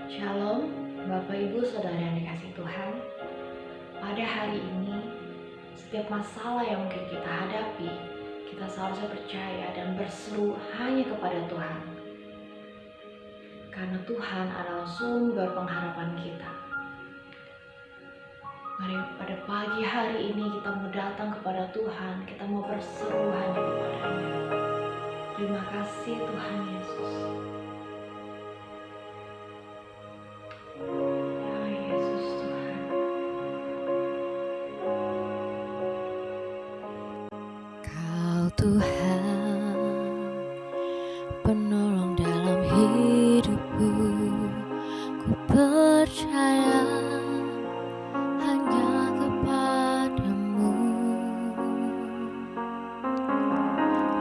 Shalom, Bapak Ibu Saudara yang dikasihi Tuhan. Pada hari ini, setiap masalah yang mungkin kita hadapi, kita seharusnya percaya dan berseru hanya kepada Tuhan. Karena Tuhan adalah sumber pengharapan kita. Mari pada pagi hari ini kita mau datang kepada Tuhan, kita mau berseru hanya kepada-Nya. Terima kasih Tuhan Yesus. Ya Yesus Tuhan. Kau Tuhan, penolong dalam hidupku, ku percaya hanya kepadamu.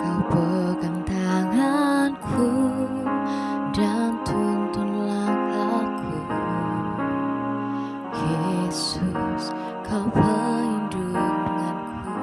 Kau pegang tanganku dan tuntun langkahku. Yesus, kau pelindunganku.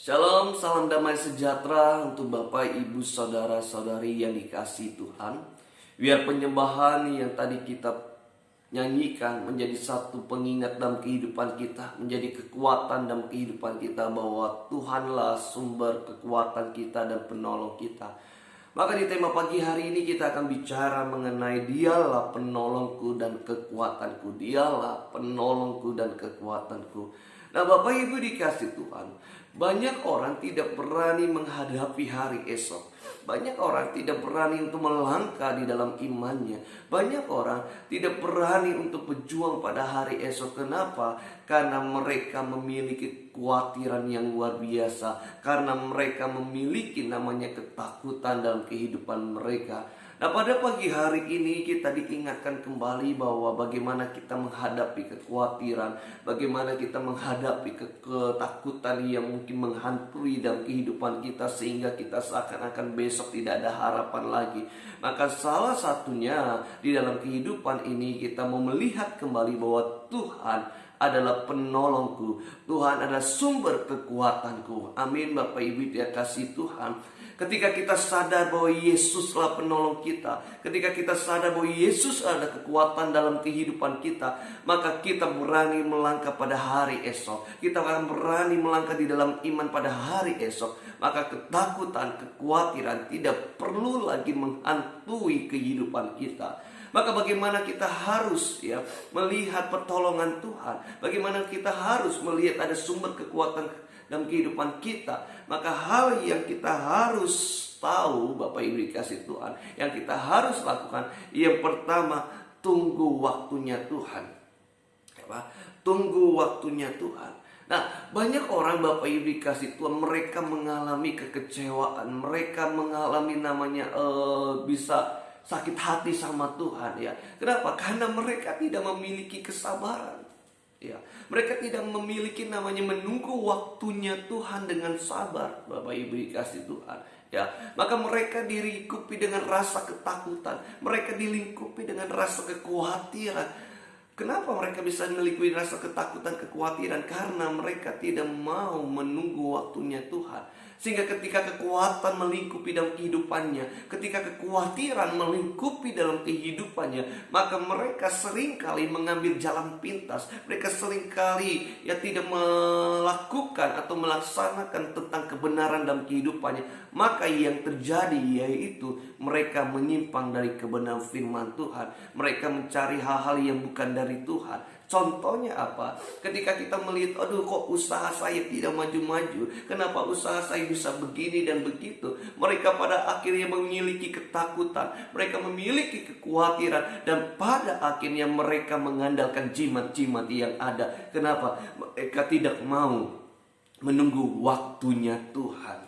Shalom, salam damai sejahtera untuk Bapak, Ibu, Saudara-saudari yang dikasihi Tuhan. Biar penyembahan yang tadi kita nyanyikan menjadi satu pengingat dalam kehidupan kita, menjadi kekuatan dalam kehidupan kita, bahwa Tuhanlah sumber kekuatan kita dan penolong kita. Maka di tema pagi hari ini kita akan bicara mengenai Dialah penolongku dan kekuatanku. Dialah penolongku dan kekuatanku. Nah, Bapak Ibu dikasih Tuhan, banyak orang tidak berani menghadapi hari esok. Banyak orang tidak berani untuk melangkah di dalam imannya. Banyak orang tidak berani untuk berjuang pada hari esok. Kenapa? Karena mereka memiliki kekhawatiran yang luar biasa. Karena mereka memiliki namanya ketakutan dalam kehidupan mereka. Nah, pada pagi hari ini kita diingatkan kembali bahwa bagaimana kita menghadapi kekhawatiran, bagaimana kita menghadapi ketakutan yang mungkin menghantui dalam kehidupan kita, sehingga kita seakan-akan besok tidak ada harapan lagi. Maka salah satunya di dalam kehidupan ini kita mau melihat kembali bahwa Tuhan adalah penolongku, Tuhan adalah sumber kekuatanku. Amin, Bapak Ibu dikasihi Tuhan. Ketika kita sadar bahwa Yesuslah penolong kita, ketika kita sadar bahwa Yesus ada kekuatan dalam kehidupan kita, maka kita berani melangkah pada hari esok. Kita akan berani melangkah di dalam iman pada hari esok. Maka ketakutan, kekhawatiran tidak perlu lagi menghantui kehidupan kita. Maka bagaimana kita harus melihat pertolongan Tuhan, bagaimana kita harus melihat ada sumber kekuatan dalam kehidupan kita. Maka hal yang kita harus tahu, Bapak Ibu dikasih Tuhan, yang kita harus lakukan, yang pertama, tunggu waktunya Tuhan. Tunggu waktunya Tuhan. Nah, banyak orang, Bapak Ibu dikasih Tuhan, mereka mengalami kekecewaan, mereka mengalami namanya bisa sakit hati sama Tuhan, ya. Kenapa? Karena mereka tidak memiliki kesabaran. Ya, mereka tidak memiliki namanya menunggu waktunya Tuhan dengan sabar, Bapak Ibu dikasih Tuhan. Ya, maka mereka dilingkupi dengan rasa ketakutan, mereka dilingkupi dengan rasa kekhawatiran. Kenapa mereka bisa melingkupi rasa ketakutan, kekhawatiran? Karena mereka tidak mau menunggu waktunya Tuhan. Sehingga ketika kekuatan melingkupi dalam kehidupannya, ketika kekhawatiran melingkupi dalam kehidupannya, maka mereka seringkali mengambil jalan pintas. Mereka seringkali tidak melakukan atau melaksanakan tentang kebenaran dalam kehidupannya. Maka yang terjadi yaitu mereka menyimpang dari kebenaran firman Tuhan. Mereka mencari hal-hal yang bukan dari Tuhan. Contohnya apa? Ketika kita melihat, aduh kok usaha saya tidak maju-maju, kenapa usaha saya bisa begini dan begitu. Mereka pada akhirnya memiliki ketakutan, mereka memiliki kekhawatiran, dan pada akhirnya mereka mengandalkan jimat-jimat yang ada. Kenapa? Mereka tidak mau menunggu waktunya Tuhan.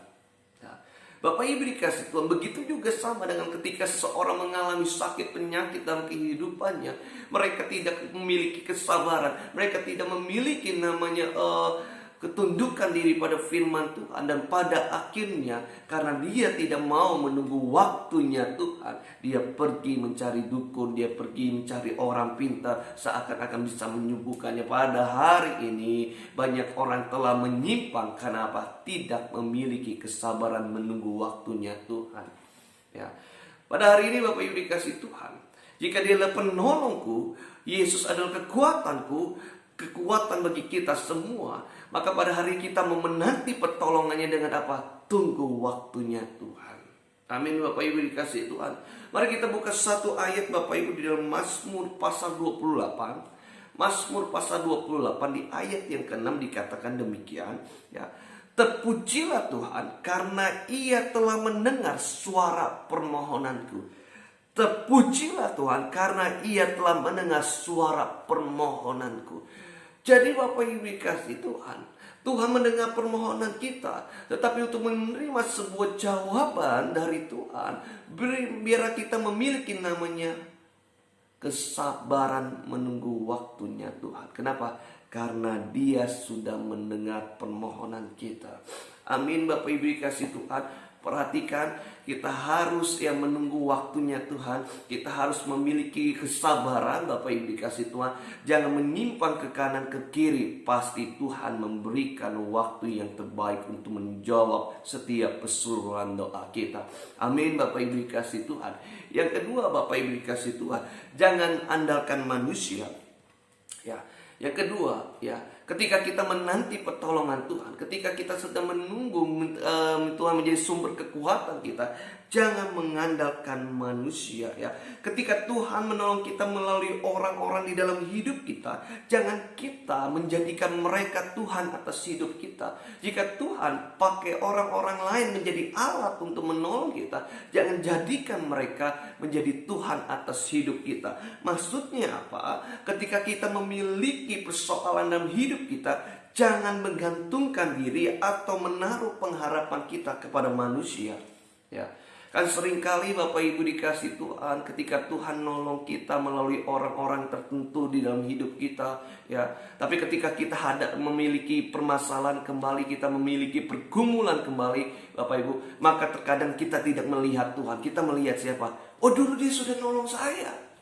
Bapak Ibu dikasih Tuhan, begitu juga sama dengan ketika seseorang mengalami sakit penyakit dalam kehidupannya. Mereka tidak memiliki kesabaran, mereka tidak memiliki namanya ketundukan diri pada firman Tuhan. Dan pada akhirnya karena dia tidak mau menunggu waktunya Tuhan, dia pergi mencari dukun, dia pergi mencari orang pintar, seakan-akan bisa menyembuhkannya. Pada hari ini banyak orang telah menyimpang. Kenapa? Tidak memiliki kesabaran menunggu waktunya Tuhan. Ya. Pada hari ini Bapak Ibu dikasih Tuhan, jika Dia adalah penolongku, Yesus adalah kekuatanku, kekuatan bagi kita semua, maka pada hari kita memenanti pertolongannya dengan apa? Tunggu waktunya Tuhan. Amin, Bapak Ibu dikasih Tuhan. Mari kita buka satu ayat, Bapak Ibu, di dalam Mazmur pasal 28. Mazmur pasal 28 di ayat yang ke-6 dikatakan demikian, ya. Terpujilah Tuhan karena Ia telah mendengar suara permohonanku. Terpujilah Tuhan karena Ia telah mendengar suara permohonanku. Jadi Bapak Ibu dikasih Tuhan, Tuhan mendengar permohonan kita. Tetapi untuk menerima sebuah jawaban dari Tuhan, biar kita memiliki namanya kesabaran menunggu waktunya Tuhan. Kenapa? Karena Dia sudah mendengar permohonan kita. Amin, Bapak Ibu dikasih Tuhan. Perhatikan, kita harus menunggu waktunya Tuhan. Kita harus memiliki kesabaran, Bapak Ibu dikasih Tuhan. Jangan menyimpang ke kanan ke kiri. Pasti Tuhan memberikan waktu yang terbaik untuk menjawab setiap keseluruhan doa kita. Amin, Bapak Ibu dikasih Tuhan. Yang kedua, Bapak Ibu dikasih Tuhan, jangan andalkan manusia. Ya, yang kedua, ketika kita menanti pertolongan Tuhan, ketika kita sedang menunggu Tuhan menjadi sumber kekuatan kita, jangan mengandalkan manusia. Ketika Tuhan menolong kita melalui orang-orang di dalam hidup kita, jangan kita menjadikan mereka Tuhan atas hidup kita. Jika Tuhan pakai orang-orang lain menjadi alat untuk menolong kita, jangan jadikan mereka menjadi Tuhan atas hidup kita. Maksudnya apa? Ketika kita memiliki persoalan dalam hidup kita, jangan menggantungkan diri atau menaruh pengharapan kita kepada manusia. Kan seringkali Bapak Ibu dikasih Tuhan, ketika Tuhan nolong kita melalui orang-orang tertentu di dalam hidup kita, tapi ketika kita memiliki permasalahan kembali, kita memiliki pergumulan kembali, Bapak Ibu, maka terkadang kita tidak melihat Tuhan. Kita melihat siapa? Oh, dulu dia sudah nolong saya.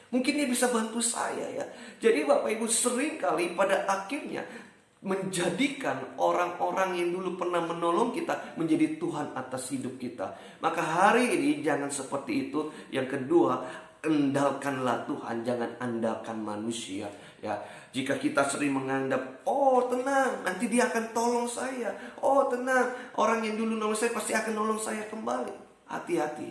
Mungkin dia bisa bantu saya. Jadi Bapak Ibu seringkali pada akhirnya menjadikan orang-orang yang dulu pernah menolong kita menjadi Tuhan atas hidup kita. Maka hari ini jangan seperti itu. Yang kedua, andalkanlah Tuhan, jangan andalkan manusia. Jika kita sering menganggap, oh tenang, nanti dia akan tolong saya. Oh tenang, orang yang dulu nolong saya pasti akan nolong saya kembali. Hati-hati.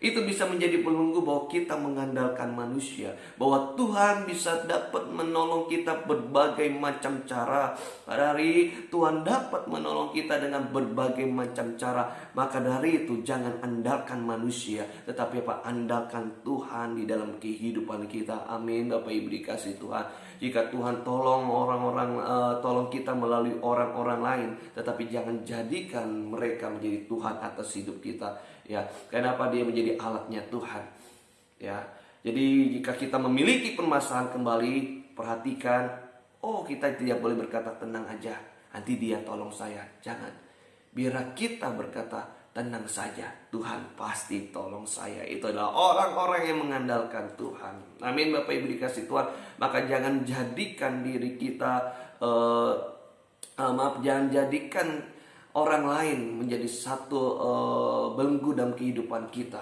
Itu bisa menjadi belenggu bahwa kita mengandalkan manusia, bahwa Tuhan bisa dapat menolong kita berbagai macam cara. Pada hari Tuhan dapat menolong kita dengan berbagai macam cara. Maka dari itu jangan andalkan manusia, tetapi andalkan Tuhan di dalam kehidupan kita. Amin, Bapak Ibu dikasih Tuhan. Jika Tuhan tolong tolong kita melalui orang-orang lain, tetapi jangan jadikan mereka menjadi Tuhan atas hidup kita. Kenapa dia menjadi alatnya Tuhan? Jadi jika kita memiliki permasalahan kembali, perhatikan, kita tidak boleh berkata tenang aja, nanti dia tolong saya. Jangan. Biar kita berkata tenang saja, Tuhan pasti tolong saya. Itu adalah orang-orang yang mengandalkan Tuhan. Amin, Bapak Ibu dikasih Tuhan. Maka jangan jadikan diri kita jangan jadikan orang lain menjadi satu belenggu dalam kehidupan kita.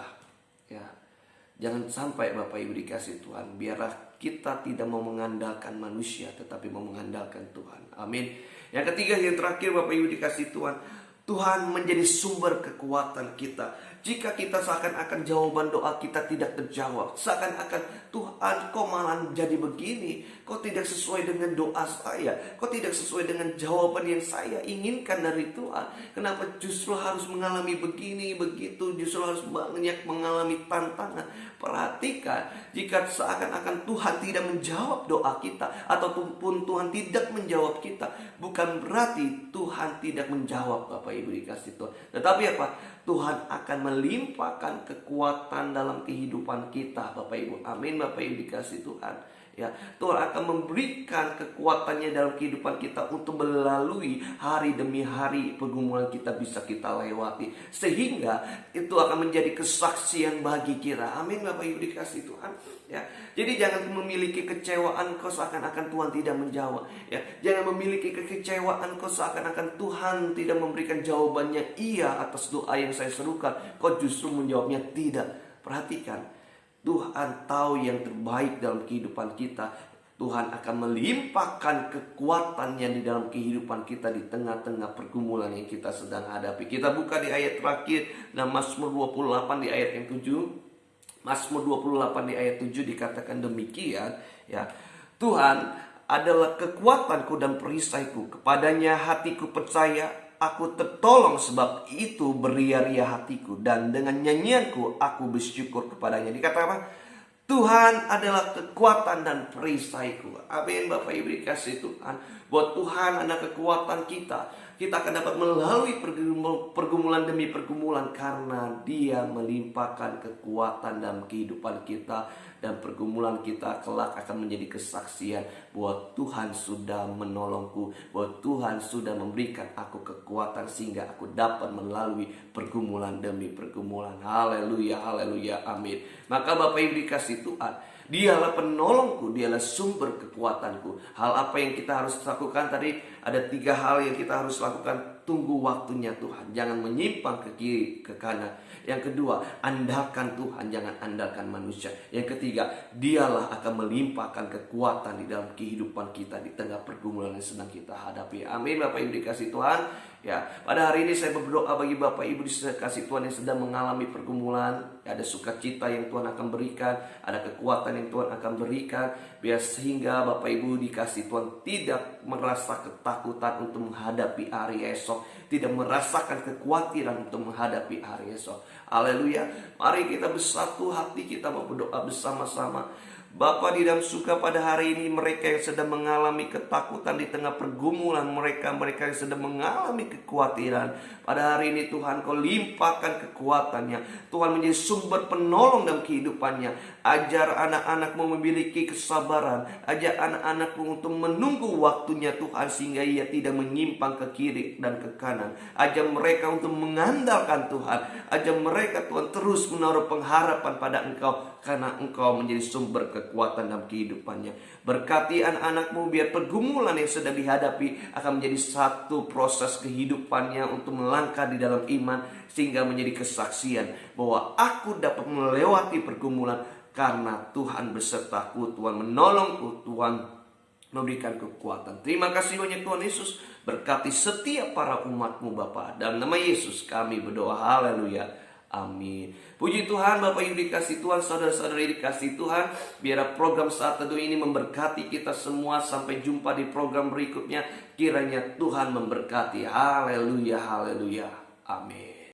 Jangan sampai Bapak Ibu dikasih Tuhan, biarlah kita tidak mau mengandalkan manusia, tetapi mau mengandalkan Tuhan. Amin. Yang ketiga, yang terakhir Bapak Ibu dikasih Tuhan, Tuhan menjadi sumber kekuatan kita. Jika kita seakan-akan jawaban doa kita tidak terjawab, seakan-akan Tuhan kok malah jadi begini, kok tidak sesuai dengan doa saya, kok tidak sesuai dengan jawaban yang saya inginkan dari Tuhan, kenapa justru harus mengalami begini, begitu, justru harus banyak mengalami tantangan. Perhatikan, jika seakan-akan Tuhan tidak menjawab doa kita, ataupun Tuhan tidak menjawab kita, bukan berarti Tuhan tidak menjawab, Bapak Ibu dikasih Tuhan. Tetapi apa? Tuhan akan melimpahkan kekuatan dalam kehidupan kita, Bapak Ibu. Amin, Bapak Ibu dikasih Tuhan. Tuhan akan memberikan kekuatannya dalam kehidupan kita untuk melalui hari demi hari pergumulan kita bisa kita lewati, sehingga itu akan menjadi kesaksian bagi kita. Amin, Bapak Ibu dikasih Tuhan. Jadi jangan memiliki kecewaan kok seakan-akan Tuhan tidak menjawab. Jangan memiliki kekecewaan kok seakan-akan Tuhan tidak memberikan jawabannya iya atas doa yang saya serukan, kok justru menjawabnya tidak. Perhatikan, Tuhan tahu yang terbaik dalam kehidupan kita. Tuhan akan melimpahkan kekuatannya di dalam kehidupan kita di tengah-tengah pergumulan yang kita sedang hadapi. Kita buka di ayat terakhir dalam Mazmur 28 di ayat yang 7. Mazmur 28 di ayat 7 dikatakan demikian, Tuhan adalah kekuatanku dan perisaiku, kepadanya hatiku percaya, aku tertolong, sebab itu beria-ria hatiku, dan dengan nyanyianku aku bersyukur kepadanya. Dikatakan apa? Tuhan adalah kekuatan dan perisaiku. Amin, Bapak Ibu dikasih Tuhan. Buat Tuhan adalah kekuatan kita. Kita akan dapat melalui pergumulan demi pergumulan, karena Dia melimpahkan kekuatan dalam kehidupan kita. Dan pergumulan kita kelak akan menjadi kesaksian bahwa Tuhan sudah menolongku, bahwa Tuhan sudah memberikan aku kekuatan sehingga aku dapat melalui pergumulan demi pergumulan. Haleluya, haleluya, amin. Maka Bapak Ibu dikasih Tuhan, Dialah penolongku, Dialah sumber kekuatanku. Hal apa yang kita harus lakukan tadi? Ada 3 hal yang kita harus lakukan. Tunggu waktunya Tuhan, jangan menyimpang ke kiri ke kanan. Yang kedua, andalkan Tuhan, jangan andalkan manusia. Yang ketiga, Dialah akan melimpahkan kekuatan di dalam kehidupan kita di tengah pergumulan yang sedang kita hadapi. Amin. Bapak Ibu dikasih Tuhan. Ya, pada hari ini saya berdoa bagi Bapak Ibu dikasih Tuhan yang sedang mengalami pergumulan. Ada sukacita yang Tuhan akan berikan, ada kekuatan yang Tuhan akan berikan, biar sehingga Bapak Ibu dikasih Tuhan tidak merasa ketakutan untuk menghadapi hari esok, tidak merasakan kekhawatiran untuk menghadapi hari esok. Haleluya. Mari kita bersatu hati, kita berdoa bersama-sama. Bapa di dalam surga, pada hari ini mereka yang sedang mengalami ketakutan di tengah pergumulan mereka yang sedang mengalami kekhawatiran, pada hari ini Tuhan Kau limpahkan kekuatannya. Tuhan menjadi sumber penolong dalam kehidupannya. Ajar anak-anak-Mu memiliki kesabaran, ajar anak-anak-Mu untuk menunggu waktunya Tuhan, sehingga ia tidak menyimpang ke kiri dan ke kanan. Ajar mereka untuk mengandalkan Tuhan, ajar mereka Tuhan terus menaruh pengharapan pada Engkau, karena Engkau menjadi sumber kekuatan dalam kehidupannya. Berkati anak-anak-Mu biar pergumulan yang sedang dihadapi akan menjadi satu proses kehidupannya untuk melangkah di dalam iman, sehingga menjadi kesaksian bahwa aku dapat melewati pergumulan karena Tuhan besertaku, Tuhan menolongku, Tuhan memberikan kekuatan. Terima kasih banyak Tuhan Yesus. Berkati setiap para umat-Mu Bapa. Dalam nama Yesus kami berdoa. Haleluya. Amin. Puji Tuhan, Bapak Ibu dikasih Tuhan, saudara-saudari dikasih Tuhan. Biar program Saat Teduh ini memberkati kita semua. Sampai jumpa di program berikutnya. Kiranya Tuhan memberkati. Haleluya, haleluya. Amin.